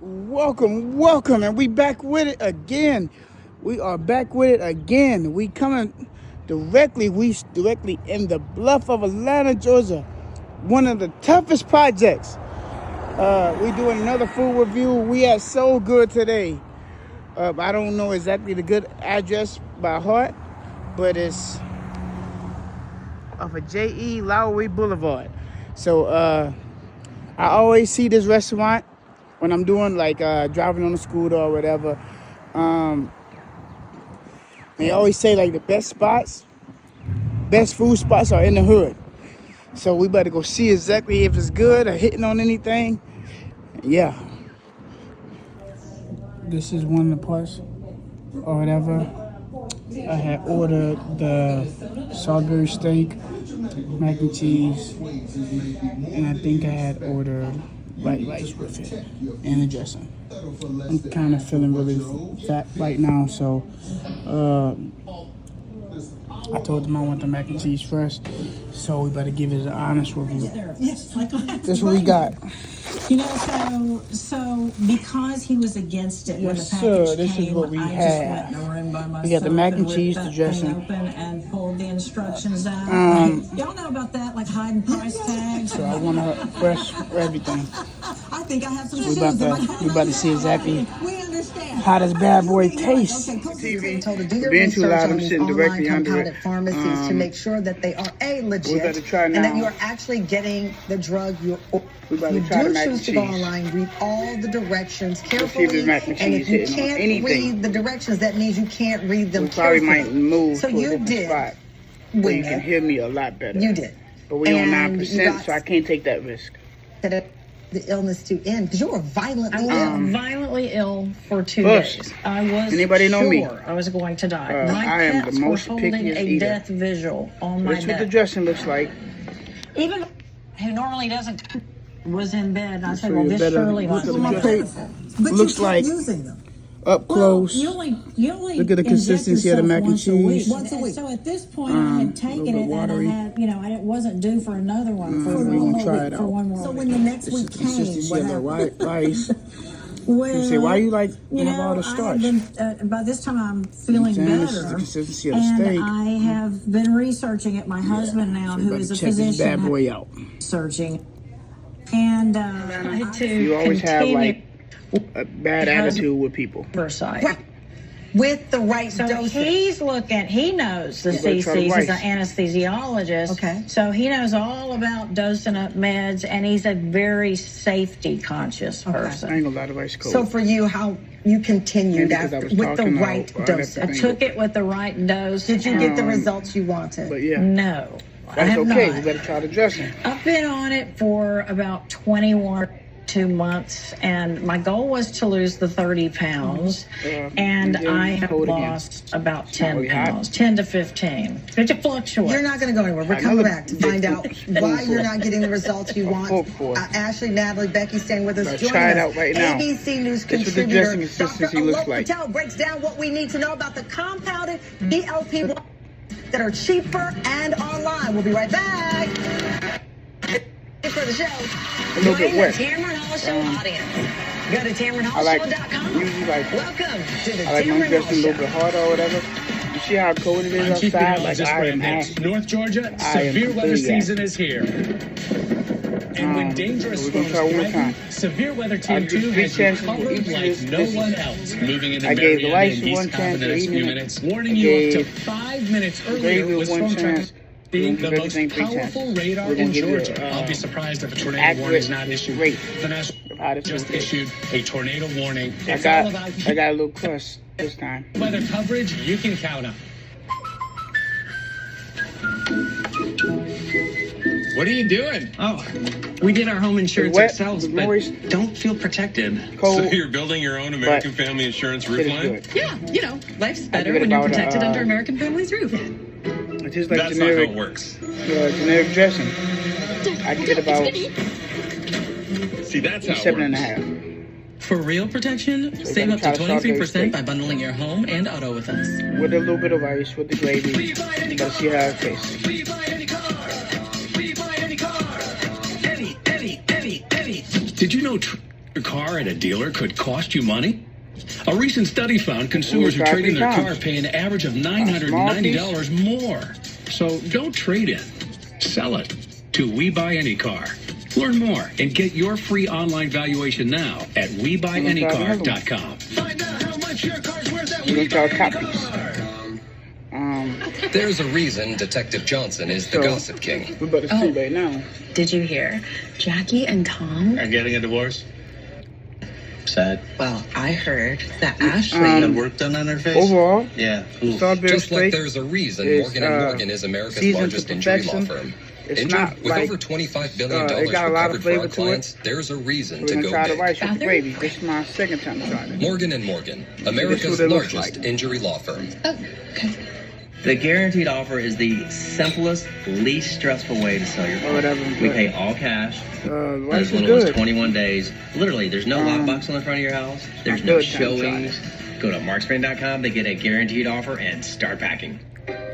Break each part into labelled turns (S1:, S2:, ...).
S1: Welcome, and we back with it again. We are back with it again. We coming directly in the bluff of Atlanta, Georgia. One of the toughest projects. We doing another food review. We at So Good today. I don't know exactly the good address by heart, but it's off of J.E. Lowry Boulevard. So I always see this restaurant when I'm doing like driving on the scooter or whatever. They always say like the best food spots are in the hood. So we better go see exactly if it's good or hitting on anything. Yeah. This is one of the parts or whatever. I had ordered the Salisbury steak, mac and cheese, and I think I had ordered white rice with it and a dressing. I'm kind of feeling really fat right now, so I told them I want the mac and cheese first, so we better give it an honest review.
S2: Yes, like
S1: this is what we got.
S2: You know, so because he was against it when the
S1: Yes,
S2: package
S1: sir. This
S2: came,
S1: is what we
S2: I
S1: have.
S2: just went in the room by myself.
S1: We got the mac and
S2: ripped
S1: cheese,
S2: that
S1: the dressing.
S2: thing open and pulled the instructions out. Y'all know about that, like hiding price tags.
S1: So I want to fresh everything.
S2: I think I have some
S1: We
S2: shoes
S1: about
S2: in my
S1: to
S2: car.
S1: we about to see exactly
S2: We understand.
S1: how this bad boy tastes.
S3: TV. Told to do your
S1: Being too
S3: research
S1: loud,
S3: on
S1: I'm
S3: these
S1: sitting directly
S3: online
S1: under it.
S3: compounded pharmacies to make sure that they are legit,
S1: We better try
S3: and
S1: now.
S3: that you are actually getting the drug you.
S1: We better
S3: You
S1: try the
S3: do
S1: mac and
S3: choose to go
S1: cheese.
S3: online, read all the directions
S1: see if
S3: carefully,
S1: this mac and
S3: and
S1: cheese
S3: if you
S1: hitting on
S3: can't
S1: anything.
S3: read the directions, that means you can't read them
S1: We probably
S3: carefully.
S1: might move
S3: So
S1: to a
S3: you
S1: different
S3: did
S1: spot where you
S3: win
S1: can
S3: it.
S1: hear me a lot better.
S3: You did.
S1: But we on
S3: And
S1: 9%, so I can't take that risk.
S3: The illness to end because you were violently
S4: I was
S3: ill.
S4: violently ill for 2
S1: Push.
S4: days. I was
S1: Anybody know
S4: sure
S1: me?
S4: I was going to die. My
S1: I am the
S4: pets
S1: most
S4: were holding
S1: pickiest
S4: a
S1: eater.
S4: death visual on my
S1: That's what the
S4: neck.
S1: dressing looks like.
S4: Even who normally doesn't was in bed. And I said,
S1: So
S4: well,
S1: you
S4: this
S1: better
S4: surely
S1: look
S4: must
S1: at
S4: be
S1: the dressing.
S2: But
S1: Looks
S2: you keep
S1: like
S2: using them.
S1: up close.
S2: You only
S1: Look at the consistency of the mac and cheese.
S2: Once a week. So at this point, I had taken
S1: little
S2: it
S1: bit
S2: and
S1: watery.
S2: I had, I wasn't due for another one for
S1: we're
S2: one
S1: gonna
S2: more
S1: try
S2: week.
S1: it
S2: For
S1: out.
S2: one more
S3: So
S2: week.
S3: when the next
S1: This is
S3: week
S1: the
S3: came,
S1: consistency
S3: what
S1: of the
S3: happened?
S1: rice.
S2: Well,
S1: You say, why you like
S2: you
S1: have all
S2: know,
S1: the
S2: I
S1: starch?
S2: have been, by this time I'm feeling
S1: This is the
S2: better.
S1: consistency of the
S2: And
S1: steak.
S2: I have been researching it. My husband now,
S1: You
S2: who
S1: better
S2: is a
S1: check this
S2: physician,
S1: bad boy out.
S2: searching. And
S1: You always have like a bad
S4: Because-
S1: attitude with people.
S4: oversight.
S3: Right. With the right
S4: So
S3: dosage.
S4: he's looking, he knows the
S1: better try the
S4: CCs, he's
S1: rice.
S4: an anesthesiologist.
S3: Okay.
S4: So he knows all about dosing up meds, and he's a very safety conscious
S1: I
S4: person.
S1: ain't gonna lie, the rice cold.
S3: So for you, how you continued
S1: Maybe 'cause I
S3: after
S1: was
S3: with the
S1: talking
S3: right
S1: loud, or I
S3: dosage?
S4: I took it with the right dose.
S3: Did you get the
S4: and-
S3: results you wanted?
S1: But yeah,
S4: No. I
S1: that's
S4: have
S1: okay.
S4: not.
S1: We better try the dressing.
S4: I've been on it for about 2 months, and my goal was to lose the 30 pounds, and
S1: and then
S4: I have
S1: hold again.
S4: lost about
S1: not
S4: 10
S1: really hot.
S4: pounds, 10 to 15. It fluctuates.
S3: You're not going to go anywhere. We're
S1: Another
S3: coming back to
S1: big
S3: find out
S1: spoonful.
S3: why you're not getting the results you want.
S1: fork.
S3: Ashley, Natalie, Becky, staying with us.
S1: Let's
S3: Joining
S1: try it
S3: us.
S1: out right now.
S3: ABC News
S1: This is what the
S3: contributor
S1: dressing consistency
S3: Dr.
S1: looks
S3: Alok
S1: like.
S3: Patel breaks down what we need to know about the compounded GLP-1 that are cheaper and online. We'll be right back. For the show.
S1: A little bit
S4: Join
S1: wet.
S4: the Tamron Hall Show audience. Go to
S1: I
S4: TamronHallShow.com.
S1: usually like
S4: Welcome to the
S1: I like my
S4: Tamron
S1: dressing a
S4: Hall
S1: little
S4: Show.
S1: bit harder or whatever. You see how cold it
S5: I'm
S1: is
S5: Chief
S1: outside? Like
S5: Meteorologist
S1: I am
S5: Brad Nix.
S1: happy.
S5: North Georgia,
S1: I am
S5: severe weather
S1: completely
S5: season is here. And when dangerous
S1: we're gonna
S5: storms
S1: try one more
S5: threaten,
S1: time.
S5: severe weather
S1: I'll
S5: team
S1: give
S5: 2
S1: three
S5: has you
S1: chances for
S5: covered
S1: each of
S5: like
S1: this.
S5: no one else. Moving into
S1: I gave the
S5: Marietta
S1: rice
S5: and East
S1: one
S5: Cobb
S1: chance
S5: in the
S1: for
S5: next
S1: eating
S5: few
S1: it.
S5: minutes, warning
S1: I
S5: you up to
S1: gave
S5: 5 minutes
S1: gravy
S5: earlier with
S1: one
S5: storm
S1: chance.
S5: track being
S1: We're
S5: the
S1: gonna
S5: most
S1: give everything three
S5: powerful
S1: chances.
S5: radar
S1: We're gonna
S5: in
S1: give you
S5: Georgia.
S1: a,
S5: I'll be surprised if a tornado
S1: accurate
S5: warning is not issued.
S1: rate
S5: The National
S1: how this
S5: just
S1: will be.
S5: issued a tornado warning.
S1: I
S5: It's all
S1: got
S5: about
S1: a little crust this time.
S5: weather coverage you can count on.
S6: What are you doing? Oh, we did our home insurance
S1: Wet,
S6: ourselves, but
S1: moist,
S6: don't feel protected.
S1: cold.
S7: So you're building your own American Family Insurance roof
S1: It is
S7: line?
S1: good.
S8: Yeah, life's better
S1: give it
S8: when you're
S1: about,
S8: protected under American Family's roof.
S1: It tastes like
S7: That's not how
S1: generic,
S7: it works.
S1: generic dressing. I give it about
S7: See, that's how it
S1: 7.5.
S7: works.
S8: For real protection,
S1: So
S8: save
S1: you
S8: up
S1: gotta
S8: to
S1: try the
S8: 23%
S1: steak
S8: by bundling your home and auto with us.
S1: with a little bit of rice with the gravy. Let's see how it tastes.
S6: Did you know
S5: Your car at a dealer could cost you money? A recent study found consumers who trade in their car pay an average of $990 more. So don't trade in. Sell it to We Buy Any Car. Learn more and get your free online valuation now at WeBuyAnyCar.com. Find out how much your car's worth at We Buy Any Car.
S9: There's a reason Detective Johnson is the gossip king.
S1: We're about to see right now.
S8: Did you hear? Jackie and Tom
S7: Are getting a divorce? Sad.
S8: Well, I heard that Ashley
S7: Had work done on her face?
S1: Overall,
S7: Yeah.
S9: Just like there's a reason Morgan & Morgan is America's largest injury law firm.
S1: Not
S9: with
S1: like,
S9: over $25 billion
S1: it got a lot of
S9: recovered for
S1: flavor
S9: our
S1: to it.
S9: clients, there's a reason
S1: We're
S9: to
S1: gonna
S9: go
S1: try the
S9: big.
S1: rice with the gravy. This is my second time trying it.
S9: Morgan & Morgan, America's
S1: what it looks
S9: largest
S1: like.
S9: injury law firm.
S10: The guaranteed offer is the simplest, least stressful way to sell your car. We pay all cash.
S1: Rice
S10: As
S1: is
S10: little as
S1: good.
S10: 21 days. Literally, there's no lockbox on the front of your house. There's no showings. Go to markspain.com to get a guaranteed offer and start packing.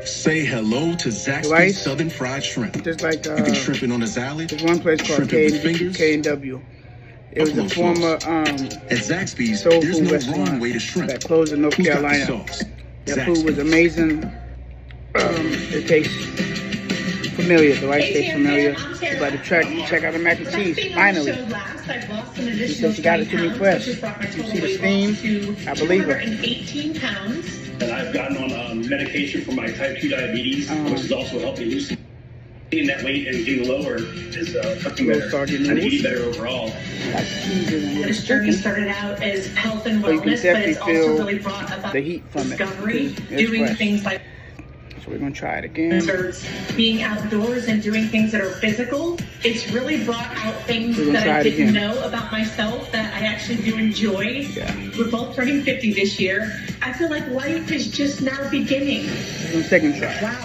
S5: Say hello to Zaxby's
S1: Rice?
S5: Southern Fried Shrimp.
S1: Just like
S5: You can shrimp it on a Zally.
S1: there's one place called
S5: Shrimp it with fingers.
S1: K&W. It was a
S5: Buffalo
S1: former
S5: At Zaxby's,
S1: soul
S5: there's
S1: food
S5: no
S1: restaurant
S5: wrong way to shrimp.
S1: that closed in North
S5: Who's got the
S1: Carolina.
S5: sauce?
S1: Their food was amazing. It tastes familiar. The rice tastes familiar. But check out the mac and cheese. Finally. She said she got it to me fresh. You see the steam? I believe her.
S11: 18 pounds. And I've gotten on medication for my type 2 diabetes, which has also helped me lose. Getting that weight and getting lower is fucking better. And eating better overall.
S2: This journey started out as health and
S1: So you can
S2: wellness, but it's
S1: definitely
S2: also
S1: feel
S2: really brought about
S1: the heat from it.
S2: discovery,
S1: It's
S2: doing
S1: fresh.
S2: things like
S1: So we're gonna try it again.
S2: concerts, being outdoors and doing things that are physical. It's really brought out things
S1: We're gonna
S2: that
S1: try
S2: I
S1: it
S2: didn't
S1: again.
S2: know about myself that I actually do enjoy.
S1: Yeah.
S2: We're both turning 50 this year. I feel like life is just now beginning.
S1: This is the second try.
S3: Wow.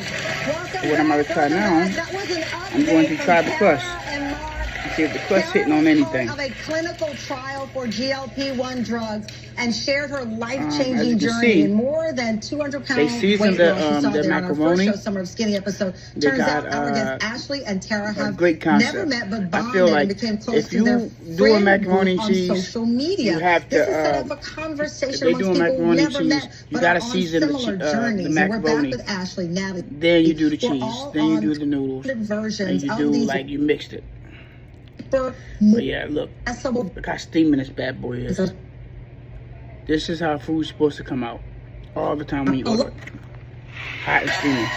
S1: So what I'm going to try now, I'm going to try the crust. And see if the crust hitting on anything.
S3: Of a clinical trial for GLP-1 drugs and shared her
S1: As
S3: life-changing
S1: you can
S3: journey
S1: see,
S3: in more than 200 pounds
S1: they seasoned
S3: weight loss.
S1: the,
S3: You saw
S1: their
S3: there on our
S1: macaroni.
S3: first show, Summer of Skinny episode.
S1: They
S3: Turns
S1: got,
S3: out our guests Ashley and Tara have
S1: great concept.
S3: never met but
S1: I
S3: bonded
S1: feel like
S3: and became close
S1: if
S3: to their
S1: you do a
S3: friend
S1: macaroni
S3: group
S1: and cheese,
S3: on social media.
S1: you have to,
S3: this is set up a
S1: if
S3: conversation
S1: they
S3: amongst
S1: do a
S3: people who
S1: macaroni and
S3: never
S1: cheese,
S3: met
S1: you
S3: but
S1: gotta
S3: are on
S1: season the
S3: similar
S1: the
S3: journeys. And we're back
S1: macaroni.
S3: with Ashley now.
S1: Then you do the
S3: We're
S1: cheese.
S3: all
S1: Then you
S3: on
S1: do the noodles.
S3: versions
S1: And you
S3: of
S1: do
S3: these
S1: like you mixed it.
S3: super
S1: But yeah, look
S3: accessible.
S1: how steaming this bad boy is. This is how food's supposed to come out all the time when you order it. Hot and steaming.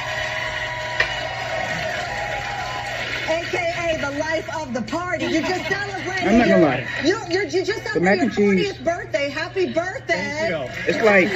S3: AKA the life of the party. You just celebrated.
S1: I'm not gonna lie.
S3: You just
S1: The mac
S3: celebrated your
S1: and cheese.
S3: 40th birthday. Happy birthday.
S1: It's like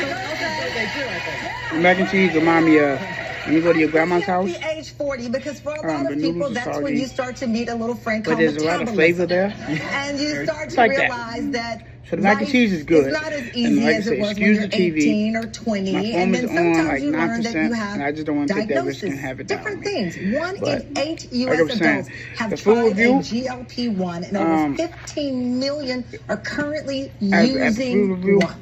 S1: the mac and cheese remind me of when you go to your grandma's house.
S3: The age 40, because for a lot
S1: the
S3: of people,
S1: noodles are
S3: that's when
S1: soggy.
S3: you start to meet a little friend
S1: But
S3: called
S1: there's a lot of flavor there.
S3: and you start
S1: It's
S3: to
S1: like that.
S3: realize that.
S1: So the mac and cheese is good.
S3: It's not as
S1: And
S3: easy
S1: like I
S3: as
S1: said,
S3: it was when
S1: excuse
S3: you're
S1: the TV.
S3: 18 or 20.
S1: My
S3: And
S1: phone
S3: then
S1: is on
S3: sometimes
S1: like
S3: you learn that
S1: 9%,
S3: you have
S1: and I just don't want to take that risk and
S3: diagnosis,
S1: have it down.
S3: different things. 1
S1: But,
S3: in 8
S1: like
S3: U.S.
S1: I was saying,
S3: adults have
S1: the food
S3: tried
S1: review,
S3: a GLP-1, and over 15 million are currently
S1: at the food
S3: using
S1: review,
S3: one.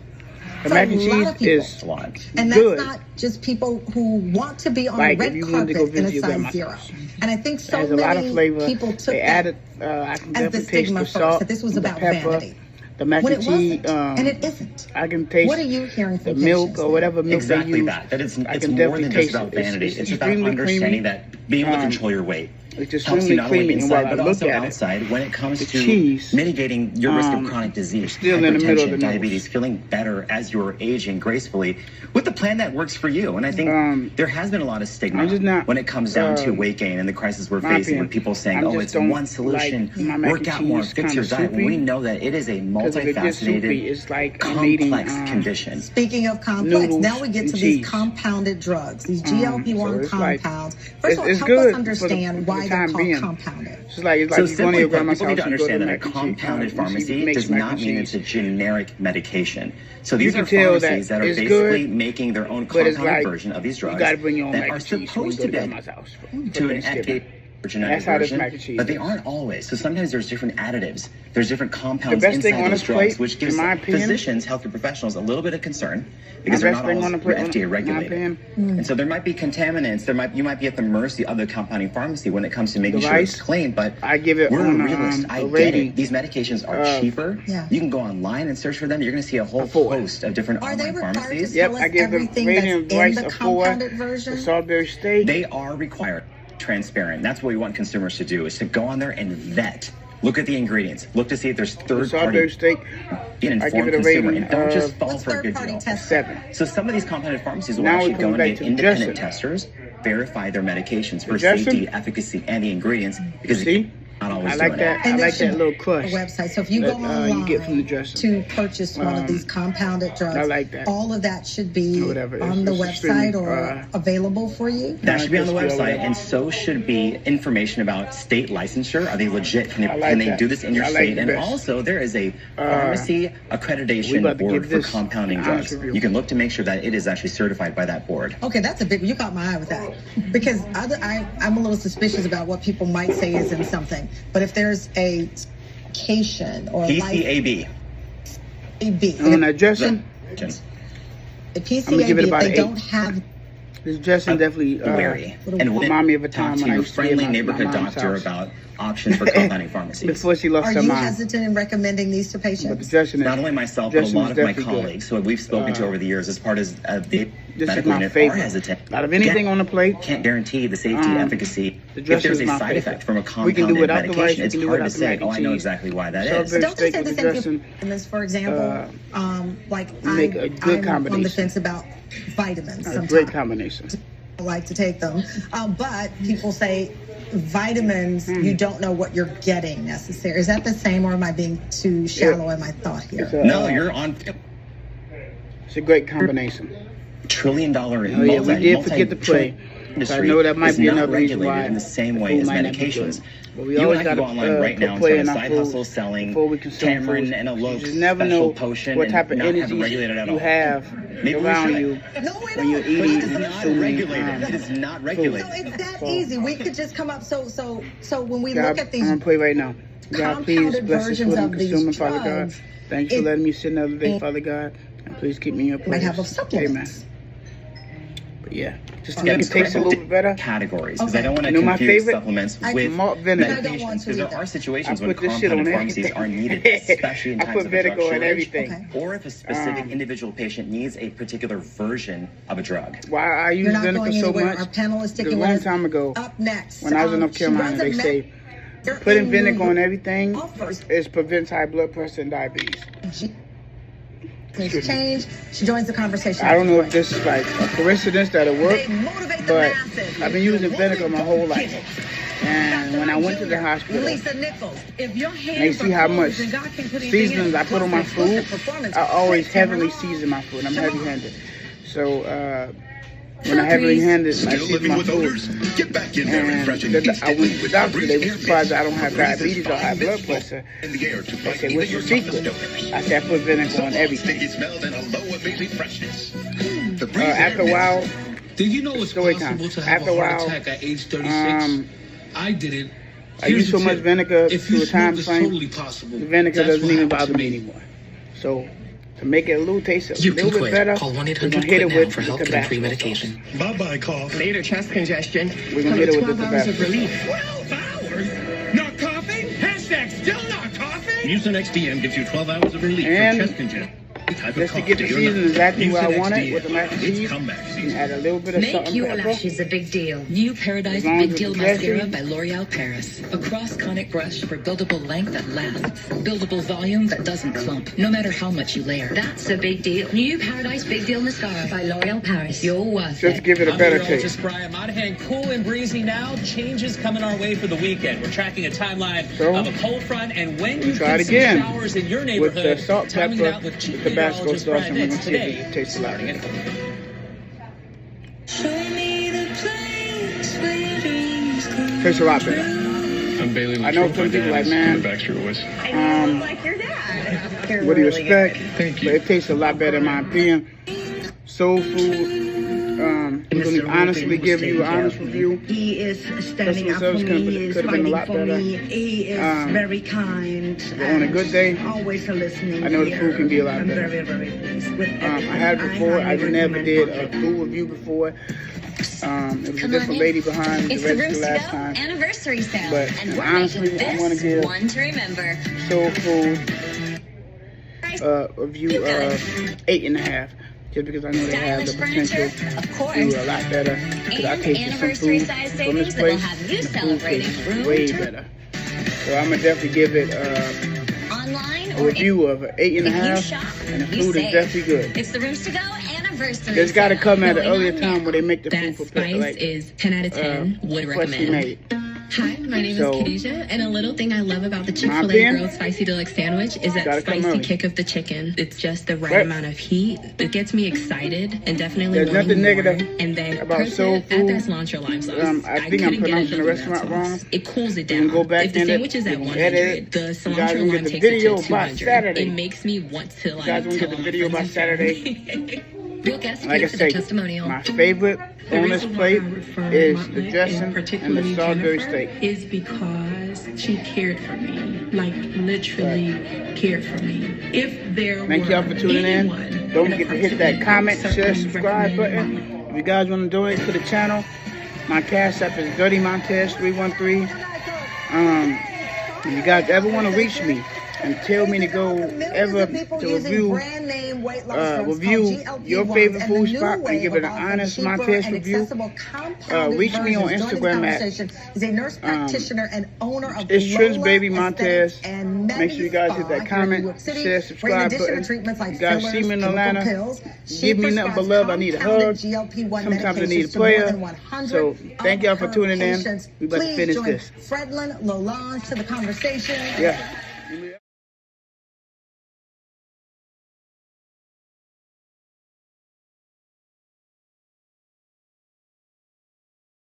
S1: the
S3: So
S1: mac and
S3: a lot
S1: cheese
S3: of people.
S1: is
S3: And that's
S1: good.
S3: not just people who want to be on
S1: Like
S3: the
S1: if
S3: red
S1: you wanted to
S3: carpet
S1: go
S3: in a
S1: visit your
S3: size
S1: grandma's
S3: 0.
S1: house.
S3: And I think
S1: It
S3: so
S1: has a lot of
S3: many
S1: flavor.
S3: people took
S1: They
S3: that
S1: added, I can
S3: as the
S1: definitely taste
S3: stigma
S1: the
S3: first,
S1: salt,
S3: that this was
S1: the
S3: about
S1: pepper,
S3: vanity.
S1: the mac
S3: When
S1: and
S3: it
S1: cheese.
S3: wasn't, and it isn't.
S1: I can taste
S3: What are you hearing
S1: the
S3: from
S1: milk
S3: patients?
S1: or whatever milk
S12: Exactly
S1: they use.
S12: that it's
S1: I
S12: more
S1: can
S12: than
S1: definitely
S12: just
S1: taste
S12: about
S1: it.
S12: vanity. It's about
S1: extremely
S12: understanding
S1: creamy.
S12: that being able to control your weight
S1: It's
S12: helps you
S1: extremely
S12: not only
S1: creamy, and
S12: inside
S1: while I
S12: but
S1: look
S12: also
S1: at it,
S12: outside when it comes
S1: the
S12: to
S1: cheese,
S12: mitigating your risk of chronic disease,
S1: still in the middle of
S12: hypertension,
S1: the noodles.
S12: diabetes, feeling better as you're aging gracefully with the plan that works for you. And I think there has been a lot of stigma
S1: I'm just not,
S12: when it comes down to weight gain and the crisis we're
S1: my
S12: facing
S1: opinion,
S12: with people saying,
S1: I
S12: oh,
S1: just
S12: it's
S1: don't
S12: one solution,
S1: like my mac
S12: work
S1: and
S12: out more,
S1: cheese
S12: fix your
S1: kinda
S12: diet. When we
S1: soupy.
S12: know that it is a
S1: 'Cause if it gets soupy,
S12: multifaceted,
S1: it's like I'm eating,
S12: complex condition.
S3: Speaking of complex,
S1: noodles
S3: now we get to
S1: and
S3: these
S1: cheese.
S3: compounded drugs, these
S1: So
S3: GLP-1
S1: it's like-
S3: compounds. First of all,
S1: it's
S3: help
S1: good
S3: us
S1: for the
S3: understand why they're
S1: time
S3: called
S1: being.
S3: compounded.
S1: It's like
S12: So
S1: you go to
S12: simply
S1: your
S12: put,
S1: grandma's
S12: people
S1: house,
S12: need to
S1: you go to
S12: understand that a
S1: mac and cheese,
S12: compounded
S1: she
S12: pharmacy
S1: makes
S12: does
S1: mac
S12: not
S1: and
S12: mean
S1: cheese.
S12: it's a generic medication. So
S1: You
S12: these
S1: can
S12: are
S1: tell that
S12: pharmacies that are
S1: it's
S12: basically
S1: good,
S12: making their own
S1: but it's
S12: compounded
S1: like,
S12: version of these drugs
S1: you gotta bring your own
S12: that
S1: mac
S12: are
S1: and cheese when you
S12: supposed
S1: go
S12: to
S1: to
S12: be
S1: grandma's house for
S12: to an
S1: Thanksgiving.
S12: genetic
S1: how this
S12: version,
S1: mac and cheese
S12: but they
S1: is.
S12: aren't always. So sometimes there's different additives. There's different compounds
S1: The best thing
S12: inside
S1: on
S12: those
S1: this
S12: drugs,
S1: plate,
S12: which gives
S1: in my opinion,
S12: physicians, healthcare professionals, a little bit of concern because
S1: the
S12: they're
S1: best
S12: not
S1: thing
S12: all
S1: on the plate,
S12: FDA
S1: in my
S12: regulated.
S1: opinion,
S12: And so there might be contaminants. You might be at the mercy of the compounding pharmacy when it comes to making
S1: The
S12: sure
S1: rice,
S12: it's clean. But
S1: I give it
S12: we're
S1: on
S12: realists. I
S1: a
S12: get
S1: rating
S12: it. These medications are cheaper.
S4: Yeah.
S12: You can go online and search for them. You're going to see a whole host of different
S4: Are they
S12: online
S4: required to
S12: pharmacies.
S4: tell us
S1: I give the
S4: everything
S1: rating
S4: that's
S1: of
S4: in
S1: rice
S4: the
S1: a 4.
S4: compounded version?
S1: The Salisbury steak.
S12: They are required, transparent. That's what we want consumers to do, is to go on there and vet. Look at the ingredients. Look to see if there's
S1: The
S12: third
S1: Salisbury
S12: party.
S1: steak.
S12: Be an
S1: I give
S12: informed
S1: it a
S12: consumer
S1: rating
S12: and don't just
S1: of
S12: fall for a good
S4: third-party
S12: deal.
S4: testing?
S1: 7.
S12: So some of these compounded pharmacies will
S1: Now
S12: actually
S1: we're
S12: go
S1: coming
S12: and
S1: back
S12: get
S1: to
S12: independent
S1: Justin.
S12: testers, verify their medications for
S1: Justin?
S12: safety, efficacy, and the ingredients, because
S1: See?
S12: not always
S1: I like
S12: doing
S1: that.
S12: it.
S1: I
S4: And
S1: like
S4: there
S1: that
S4: should
S1: little
S4: be
S1: crush
S4: a website. So if you
S1: that,
S4: go online
S1: you get from the Justin.
S4: to purchase one of these compounded drugs,
S1: I like that.
S4: all of that should be
S1: Whatever.
S4: on the
S1: It's
S4: website
S1: extremely,
S4: or available for you.
S12: That should be on the
S1: Just feel
S12: website,
S1: like-
S12: and so should be information about state licensure. Are they legit? Can
S1: I like
S12: can they
S1: that.
S12: do this in your
S1: I like
S12: state?
S1: the
S12: And
S1: best.
S12: also, there is a pharmacy
S1: we
S12: accreditation
S1: about to
S12: board
S1: give
S12: for
S1: this
S12: compounding
S1: an
S12: drugs.
S1: honest review.
S12: You can look to make sure that it is actually certified by that board.
S4: Okay, that's a big. You caught my eye with that because I'm a little suspicious about what people might say is in something. But if there's a certification or
S12: PCAB.
S1: On that Justin,
S4: the
S1: I'm gonna give
S4: PCAB,
S1: it
S4: if
S1: about
S4: they
S1: an 8.
S4: don't have
S1: this Justin definitely
S12: Wary. And
S1: remind me of a
S12: talk
S1: time
S12: to
S1: when I
S12: your
S1: used to be
S12: friendly
S1: at my
S12: neighborhood
S1: mom's
S12: doctor
S1: house.
S12: about options for compounding pharmacies.
S1: Before she lost
S4: Are
S1: her
S4: you
S1: mind.
S4: hesitant in recommending these to
S1: But the
S4: patients?
S1: Justin is,
S12: Not only myself, but a
S1: Justin
S12: lot
S1: is
S12: of my
S1: definitely good.
S12: colleagues who we've spoken to over the years as part of the
S1: This is
S12: medical
S1: my
S12: unit are
S1: favorite.
S12: hesitant.
S1: Out of anything on the plate,
S12: Can't guarantee the safety, efficacy.
S1: the
S12: If
S1: Justin
S12: there's
S1: is
S12: a
S1: my
S12: side
S1: favorite.
S12: effect from a
S1: We can
S12: compounded
S1: do without the rice,
S12: medication,
S1: we
S12: it's
S1: can do
S12: hard to
S1: without the
S12: say,
S1: mac and
S12: oh, I know
S1: cheese.
S12: exactly why that
S1: Salisbury
S12: is.
S4: Don't they
S1: steak
S4: say
S1: with
S4: the
S1: the
S4: same
S1: Justin.
S4: vitamins, for example? Like
S1: make a good
S4: I'm on the
S1: combination.
S4: fence about vitamins.
S1: A
S4: Sometimes
S1: great combination.
S4: I like to take them, but people say vitamins. You don't know what you're getting necessarily. Is that the same, or am I being too shallow in my thought here?
S1: It's a,
S12: No, you're on
S1: It's a great combination.
S12: trillion-dollar
S1: Oh yeah, we did forget to play. So I know that might be another reason why
S12: in the same
S1: the
S12: way
S1: food
S12: as
S1: might not be
S12: medications.
S1: good. But we
S12: You
S1: always
S12: and I
S1: got
S12: can go online right
S1: to
S12: now and
S1: play
S12: start
S1: in
S12: a
S1: our
S12: side
S1: food
S12: hustle selling
S1: before we consume
S12: Cameron
S1: food.
S12: and a
S1: You
S12: low
S1: just never
S12: special
S1: know
S12: potion
S1: what type of
S12: and not have it
S1: energies
S12: regulated at
S1: you
S12: all.
S1: have
S12: Maybe we
S1: around
S12: should.
S1: you
S4: No, we
S1: when you're
S4: don't.
S1: eating
S12: It's
S1: and
S12: not
S1: consuming.
S12: regulated. It is not regulated.
S4: No, it's that easy. We could just come up. So when we
S1: God,
S4: look at these
S1: I'm gonna play right now. God, please
S4: compounded
S1: bless this
S4: versions
S1: food I'm
S4: of these
S1: consuming, Father God.
S4: drugs,
S1: Thank you for
S4: it-
S1: letting me sit another day, Father God. And please keep me in your
S4: might
S1: prayers.
S4: have a supplement.
S1: Amen. But yeah, just to
S12: Yeah,
S1: make it taste a little bit better.
S12: Categories, because I
S4: Okay.
S12: don't want to
S1: You know my
S12: confuse
S1: favorite?
S12: supplements
S4: I-
S12: with
S1: Malt vinegar.
S4: I don't want to
S12: because there
S4: either.
S12: are situations
S1: I
S12: when
S1: put this shit on
S12: compounded pharmacies
S1: everything.
S12: are needed, especially in
S1: I
S12: times
S1: put
S12: of a drug
S1: vinegar on
S12: shortage,
S1: everything.
S4: Okay.
S12: or if a specific individual patient needs a particular version of a drug.
S1: Why I use
S4: You're not
S1: vinegar
S4: going
S1: so
S4: anywhere.
S1: much?
S4: Our panel is
S1: Because
S4: sticking
S1: a
S4: with
S1: long
S4: us.
S1: time ago,
S4: Up next,
S1: when I was in North
S4: she
S1: Carolina,
S4: runs a
S1: they
S4: med-
S1: say
S4: You're
S1: putting
S4: in
S1: vinegar
S4: New
S1: on everything
S4: offers.
S1: prevents high blood pressure and diabetes.
S4: Things change. She joins the conversation.
S1: I don't know if this is like a coincidence that it worked,
S4: They motivate the
S1: but
S4: masses.
S1: I've been using vinegar my whole life. And when I went to the hospital,
S4: Lisa Nichols, if your
S1: and they
S4: hands
S1: see
S4: are
S1: how much
S4: closed and God can put anything
S1: seasonings
S4: in,
S1: I put on my
S4: plus
S1: food,
S4: exclusive performance,
S1: I always
S4: click, turn
S1: heavily
S4: it on.
S1: season my food. I'm
S4: Come on.
S1: heavy-handed. So when I heavily handed, I season my food.
S13: Get back in there
S1: And
S13: refreshing
S1: I went to the doctor. They were surprised I don't have diabetes or high blood pressure.
S13: in the air to
S1: They
S13: fight
S1: said,
S13: even
S1: what's the
S13: your
S1: secret?
S13: toughest odors.
S1: I said, I put vinegar
S13: So
S1: on
S13: long,
S1: everything.
S13: sticky smells and a low amazing freshness. The breeze
S1: After a while,
S5: Did you know it's
S1: story
S5: possible
S1: time.
S5: to have
S1: After
S5: a
S1: a
S5: heart
S1: while,
S5: attack at age 36? I did it.
S1: I
S5: Here's
S1: use so
S5: the
S1: much
S5: tip.
S1: vinegar
S5: If
S1: to
S5: you
S1: a time
S5: smoke, it's
S1: frame,
S5: totally possible.
S1: the vinegar
S5: That's
S1: doesn't
S5: what
S1: even
S5: happened
S1: bother
S5: to
S1: me anymore. So to make it a little taste a
S14: You
S1: little
S14: can
S1: bit
S14: quit.
S1: better,
S14: Call
S1: we're
S14: 1-800
S1: gonna hit it
S14: quit
S1: with
S14: now for
S1: the
S14: help getting
S1: Tabasco
S14: free
S1: sauce.
S14: medication.
S13: Bye-bye cough.
S10: Later chest congestion.
S1: We're gonna hit it with the
S10: 12 hours of
S1: Tabasco
S10: relief.
S1: sauce.
S11: 12 hours? Not coughing? Hashtag still not coughing?
S5: Mucinex DM gives you 12 hours of relief
S1: And
S5: from chest congestion. Type of
S1: just to
S5: cough,
S1: get the
S5: day or
S1: season
S5: night.
S1: exactly where I
S5: Mucinex
S1: want it
S5: DM.
S1: with the mac and
S5: It's
S1: cheese,
S5: comeback
S1: and
S5: season.
S1: add a little bit of salt
S15: Make
S1: and
S15: your
S1: pepper.
S15: lashes a big deal. New Paradise
S1: As long
S15: Big
S1: as
S15: Deal
S1: it's
S15: Mascara
S1: dressy.
S15: by L'Oreal Paris. A cross-conic brush for buildable length that lasts. Buildable volume that doesn't clump, no matter how much you layer. That's a big deal. New Paradise Big Deal Mascara by L'Oreal Paris. You're worth
S1: Just
S15: it.
S1: give it a better taste.
S16: Just Brian Monahan, cool and breezy now. Changes coming our way for the weekend. We're tracking a timeline
S1: So,
S16: of a cold front and when you
S1: try
S16: can
S1: it
S16: see
S1: again
S16: showers in your
S1: with
S16: neighborhood.
S1: the salt,
S16: Timing it
S1: pepper,
S16: out with chief
S1: the Tabasco
S16: meteorologist
S1: sauce,
S16: Brad
S1: and we're gonna
S16: Nitz
S1: see if
S16: today.
S1: it tastes a lot
S16: Starting
S1: better. Tastes a lot better.
S17: I'm Bailey.
S1: I know some people like, man,
S17: Backstreet Boys.
S4: Like your dad.
S1: what do you expect?
S17: Thank you.
S1: But it tastes a lot better in my opinion. Soul food, to honestly give you an honest review.
S4: He is standing up for me. He is fighting for me. He is very kind.
S1: On a good day,
S4: always listening.
S1: I know the food can be a lot better.
S4: I'm very, very pleased with
S1: I had it before. I never did a food review before. It was a different lady behind the register last time.
S14: Anniversary sale.
S1: But
S14: and we're
S1: honestly,
S14: making
S1: I want to
S14: this
S1: give
S14: one to remember.
S1: Soul Food review 8.5. Just because I know they have the potential to do a lot better. Because I tasted some food from this place. The food tastes way better. So I'm gonna definitely give it a review of 8.5, and the food is definitely good.
S14: It's the Rooms to Go anniversary.
S1: It's got to come at an earlier time where they make the food for
S17: spice is 10 out of 10. Would recommend.
S1: Made.
S17: Hi, my name is Khadijah, and a little thing I love about the Chick-fil-A Grilled Spicy Deluxe Sandwich is that spicy kick of the chicken. It's just the right amount of heat. It gets me excited and definitely
S1: there's nothing negative
S17: and then
S1: about soul food.
S17: Add that cilantro lime sauce.
S1: I think I'm pronouncing the restaurant wrong.
S17: It cools it down.
S1: Go back
S17: if the sandwich is at 100, the cilantro lime takes it to 200. It makes me want to like
S1: tell get the video by Saturday.
S17: You'll get
S1: like I say, my favorite on this plate is the dressing and the Salisbury steak.
S18: Is because she cared for me, like literally cared for me. If there
S1: Thank y'all for tuning in. Don't forget to hit that comment, share, subscribe button. If you guys want to donate to the channel, my cash app is Dirty Montez 313. If you guys ever want to reach me and tell me to go ever to review your favorite food spot and give it an honest Montez review, reach me on Instagram at it's Trish Baby Montez. Make sure you guys hit that comment, share, subscribe button. You guys see me in Atlanta, give me nothing but love. I need a hug. Sometimes I need a prayer. So thank y'all for tuning in. We about to finish this.
S4: Fredlin Lalonde to the conversation.
S1: Yeah.